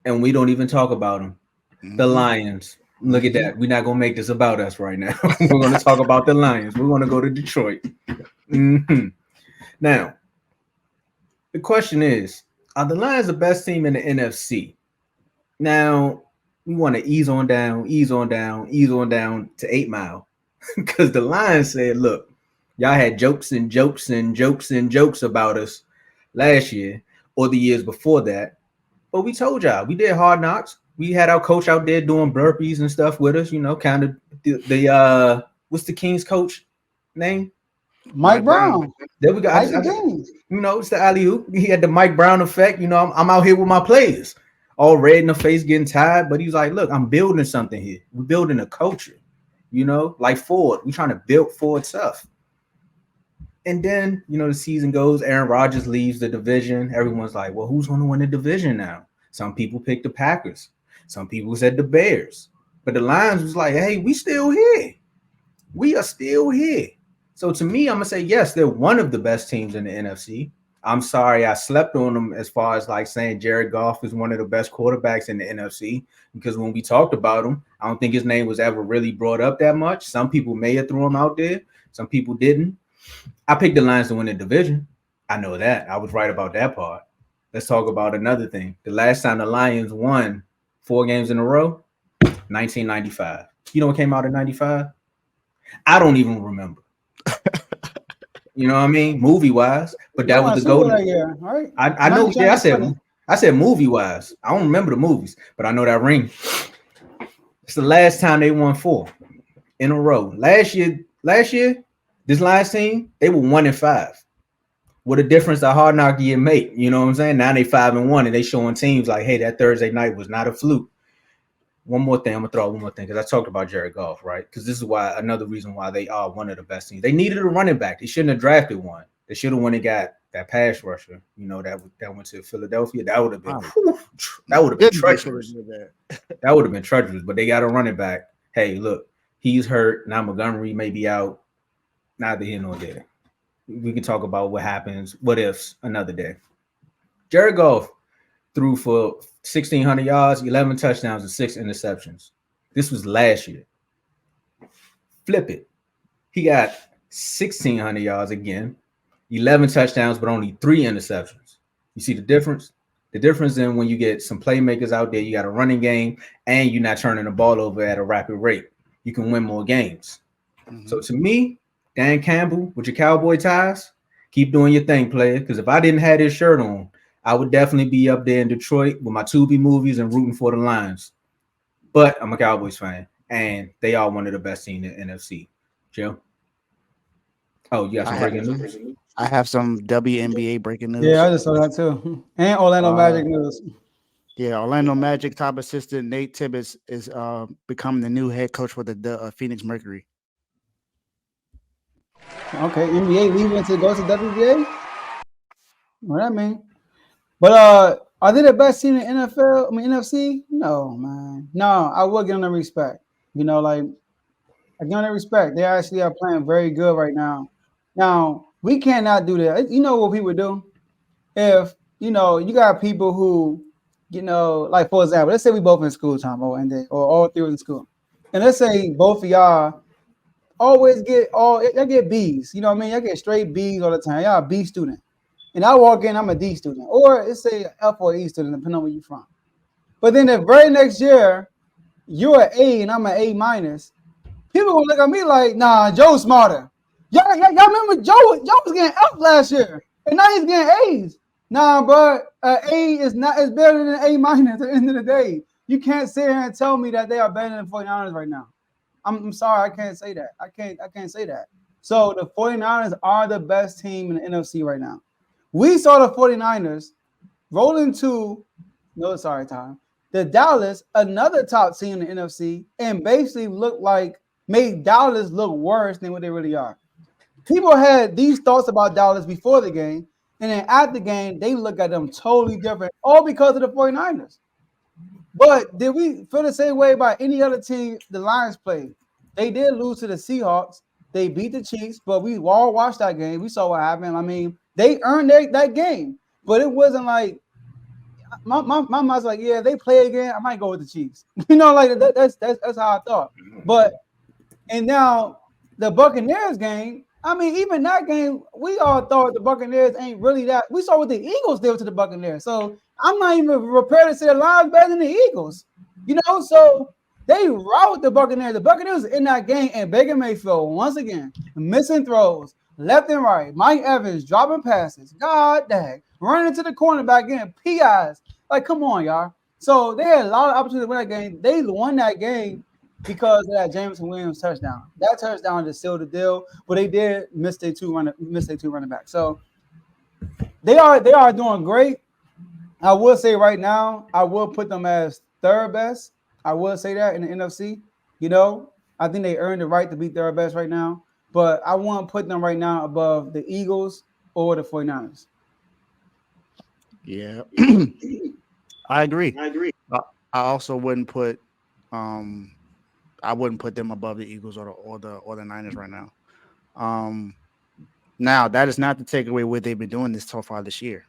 and we don't even talk about them. The Mm-hmm. Lions. Look at Mm-hmm. that. We're not gonna make this about us right now. We're gonna talk about the Lions. We're gonna go to Detroit. Mhm. Now, the question is: are the Lions the best team in the NFC? Now, we want to ease on down, ease on down, ease on down to 8 Mile, because the Lions said, "Look, y'all had jokes and jokes and jokes and jokes about us last year or the years before that." But we told y'all we did hard knocks. We had our coach out there doing burpees and stuff with us. Kind of the what's the Kings coach name? Mike Mike Brown. Brown, There we go. Mike the King. It's the alley oop. He had the Mike Brown effect. I'm out here with my players, all red in the face, getting tired. But he's like, look, I'm building something here. We're building a culture. Like Ford. We're trying to build Ford stuff. And then, the season goes, Aaron Rodgers leaves the division. Everyone's like, well, who's going to win the division now? Some people picked the Packers. Some people said the Bears. But the Lions was like, hey, we still here. We are still here. So to me, I'm going to say, yes, they're one of the best teams in the NFC. I'm sorry I slept on them as far as like saying Jared Goff is one of the best quarterbacks in the NFC, because when we talked about him, I don't think his name was ever really brought up that much. Some people may have threw him out there. Some people didn't. I picked the Lions to win the division. I know that. I was right about that part. Let's talk about another thing. The last time the Lions won 4 games in a row, 1995. You know what came out in 95? I don't even remember. You know what I mean? Movie wise, but You that was won a the Super Bowl golden. that year, right? I know. Yeah, 1920. I said movie wise. I don't remember the movies, but I know that ring. It's the last time they won 4 in a row. Last year, this last team they were 1-5. What a difference a hard knock year make. You know what I'm saying? Now they 5-1, and they showing teams like, hey, that Thursday night was not a fluke. One more thing, I'm gonna throw out one more thing because I talked about Jared Goff, right? Because this is why another reason why they are one of the best teams. They needed a running back. They shouldn't have drafted one. They should have went and got that pass rusher. That went to Philadelphia. That would have been Oh, that would have been goodness, they should have treacherous. did that. That would have been treacherous. But they got a running back. Hey, look, he's hurt. Now Montgomery may be out. Neither here nor there. We can talk about what happens, what ifs another day. Jared Goff threw for 1,600 yards, 11 touchdowns, and 6 interceptions. This was last year. Flip it. He got 1,600 yards again, 11 touchdowns, but only 3 interceptions. You see the difference? The difference in when you get some playmakers out there, you got a running game, and you're not turning the ball over at a rapid rate. You can win more games. Mm-hmm. So to me, Dan Campbell with your cowboy ties, keep doing your thing, player. Because if I didn't have this shirt on, I would definitely be up there in Detroit with my Tubi movies and rooting for the Lions. But I'm a Cowboys fan, and they are one of the best teams in the NFC. Joe? Oh, you got I some have breaking news? I have some WNBA breaking Yeah, news. I just saw that too. And Orlando Uh, Magic news. yeah, Orlando Magic top assistant Nate Tibbetts is becoming the new head coach for the Phoenix Mercury. Okay, NBA leaving to go to WBA. What that mean? But are they the best team in NFL? I mean NFC? No, man. No, I will give them the respect. Like I give them the respect. They actually are playing very good right now. Now we cannot do that. You know what people do? If you got people who, like for example, let's say we both in school, Tom, or all three was in school, and let's say both of y'all always y'all get B's. You know what I mean? Y'all get straight B's all the time. Y'all a B student. And I walk in, I'm a D student. Or it's a F or E student, depending on where you're from. But then the very next year, you're an A and I'm an A minus. People gonna look at me like, nah, Joe's smarter. Y'all remember Joe was getting F last year. And now he's getting A's. Nah, bro, A is better than an A minus at the end of the day. You can't sit here and tell me that they are better than 49ers right now. I'm sorry, I can't say that. I can't say that. So the 49ers are the best team in the NFC right now. We saw the 49ers roll into, no, sorry, Tom, the Dallas, another top team in the NFC, and basically made Dallas look worse than what they really are. People had these thoughts about Dallas before the game, and then at the game, they look at them totally different, all because of the 49ers. But did we feel the same way about any other team the Lions played? They did lose to the Seahawks. They beat the Chiefs, but we all watched that game. We saw what happened. I mean, they earned that game, but it wasn't like my mind's like, yeah, they play again, I might go with the Chiefs. You know, like that's how I thought. But and now the Buccaneers game. I mean, even that game, we all thought the Buccaneers ain't really that. We saw what the Eagles did to the Buccaneers. So I'm not even prepared to say the Lions better than the Eagles. You know, so they rout the Buccaneers. The Buccaneers in that game, and Baker Mayfield once again missing throws left and right. Mike Evans dropping passes. God dang, running into the cornerback getting PIs. Like, come on, y'all. So they had a lot of opportunities to win that game. They won that game because of that Jameson Williams touchdown. That touchdown just sealed the deal, but they did miss their two running back. So they are doing great. I will say right now, I will put them as third best. I will say that in the NFC. You know, I think they earned the right to be third best right now, but I won't put them right now above the Eagles or the 49ers. Yeah, I agree. I also wouldn't put them above the Eagles or the Niners right now. Now that is not to take away what they've been doing this so far this year.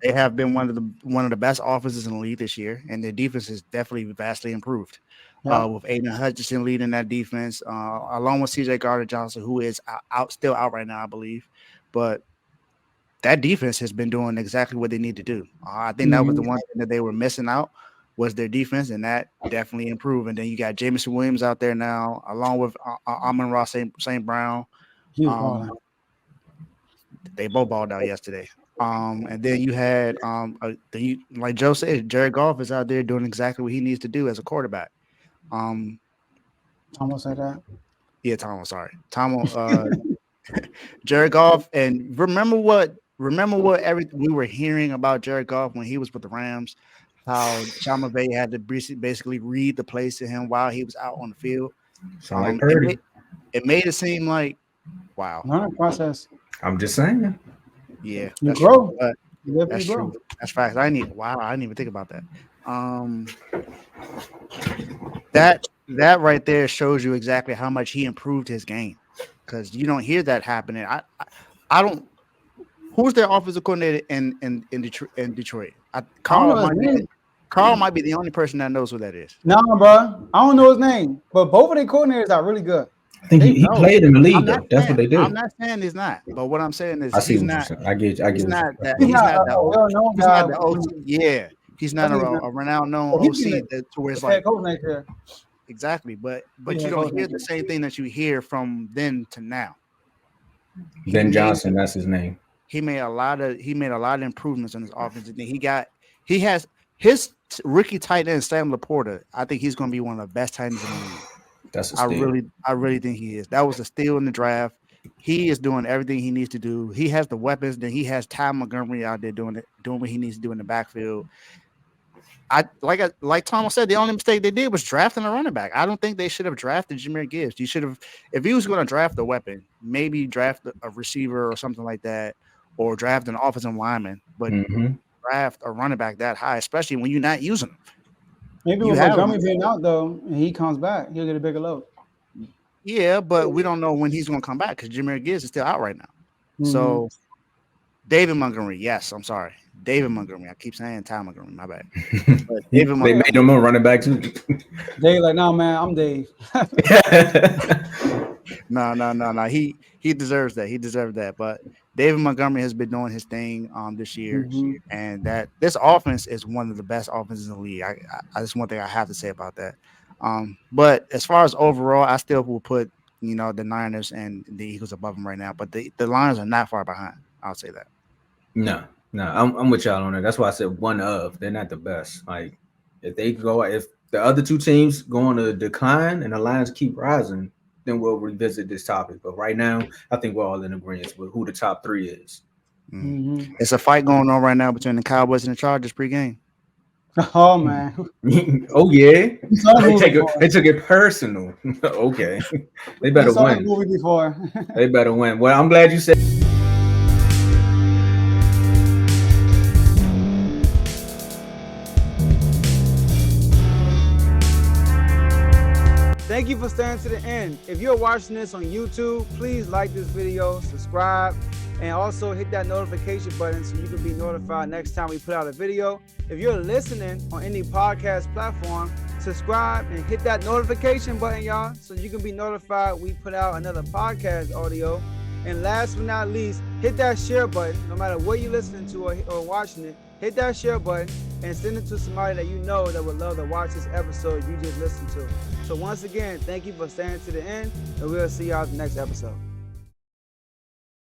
They have been one of the best offenses in the league this year, and their defense is definitely vastly improved. Yeah. With Aiden Hutchinson leading that defense, along with CJ Gardner-Johnson, who is still out right now, I believe, but that defense has been doing exactly what they need to do. I think that was the one thing that they were missing out was their defense, and that definitely improved. And then you got Jameson Williams out there now, along with Amon-Ra St. Brown. They both balled out yesterday. And then you had, like Joe said, Jared Goff is out there doing exactly what he needs to do as a quarterback. Tomo said that. Yeah, Tomo. Sorry, Tomo. Jared Goff, and remember what we were hearing about Jared Goff when he was with the Rams, how Sean McVay had to basically read the plays to him while he was out on the field. It made it seem like, wow. Learning process. I'm just saying. Yeah, you grow. That's true. That's facts. I didn't even think about that. That right there shows you exactly how much he improved his game, because you don't hear that happening. I don't. Who's their offensive coordinator in Detroit? Carl might be the only person that knows who that is. No, bro, I don't know his name, but both of their coordinators are really good. I think he played in the league, though. That's what they did. I'm not saying he's not, but what I'm saying is he's not. I get you. He's not the OC. Yeah, he's not a renowned known OC to where it's like exactly. But you don't hear the same thing that you hear from then to now. Ben Johnson, that's his name. He made a lot of improvements on his offense. And he has his rookie tight end Sam Laporta. I think he's going to be one of the best tight ends in the league. That's a steal. I really think he is. That was a steal in the draft. He is doing everything he needs to do. He has the weapons. Then he has Ty Montgomery out there doing what he needs to do in the backfield. Like Tomo said, the only mistake they did was drafting a running back. I don't think they should have drafted Jahmyr Gibbs. You should have, if he was going to draft a weapon, maybe draft a receiver or something like that, or draft an offensive lineman. But draft a running back that high, especially when you're not using him. Maybe with Montgomery being out though, and he comes back, he'll get a bigger load. Yeah, but we don't know when he's going to come back because Jahmyr Gibbs is still out right now. So David Montgomery, yes, I'm sorry. David Montgomery. I keep saying Ty Montgomery, my bad. But David Montgomery. They made him a running back too. Dave like, no, man, I'm Dave. No. He deserves that. He deserves that. But David Montgomery has been doing his thing this year, and that this offense is one of the best offenses in the league. I just one thing I have to say about that. But as far as overall, I still will put the Niners and the Eagles above them right now. But the Lions are not far behind. I'll say that. No, I'm with y'all on that. That's why I said one of. They're not the best. Like if the other two teams go on a decline and the Lions keep rising, then we'll revisit this topic. But right now, I think we're all in agreement with who the top three is. It's a fight going on right now between the Cowboys and the Chargers pregame. Oh man! Oh yeah! They took it personal. Okay, they better win. They better win. Well, I'm glad you said. Thank you for staying to the end. If you're watching this on YouTube, please like this video, subscribe, And also hit that notification button so you can be notified next time we put out a video. If you're listening on any podcast platform, subscribe and hit that notification button, y'all, so you can be notified we put out another podcast audio. And last but not least, hit that share button. No matter what you're listening to or watching it, hit that share button and send it to somebody that you know that would love to watch this episode you just listened to. So once again, thank you for staying to the end, and we'll see y'all in the next episode.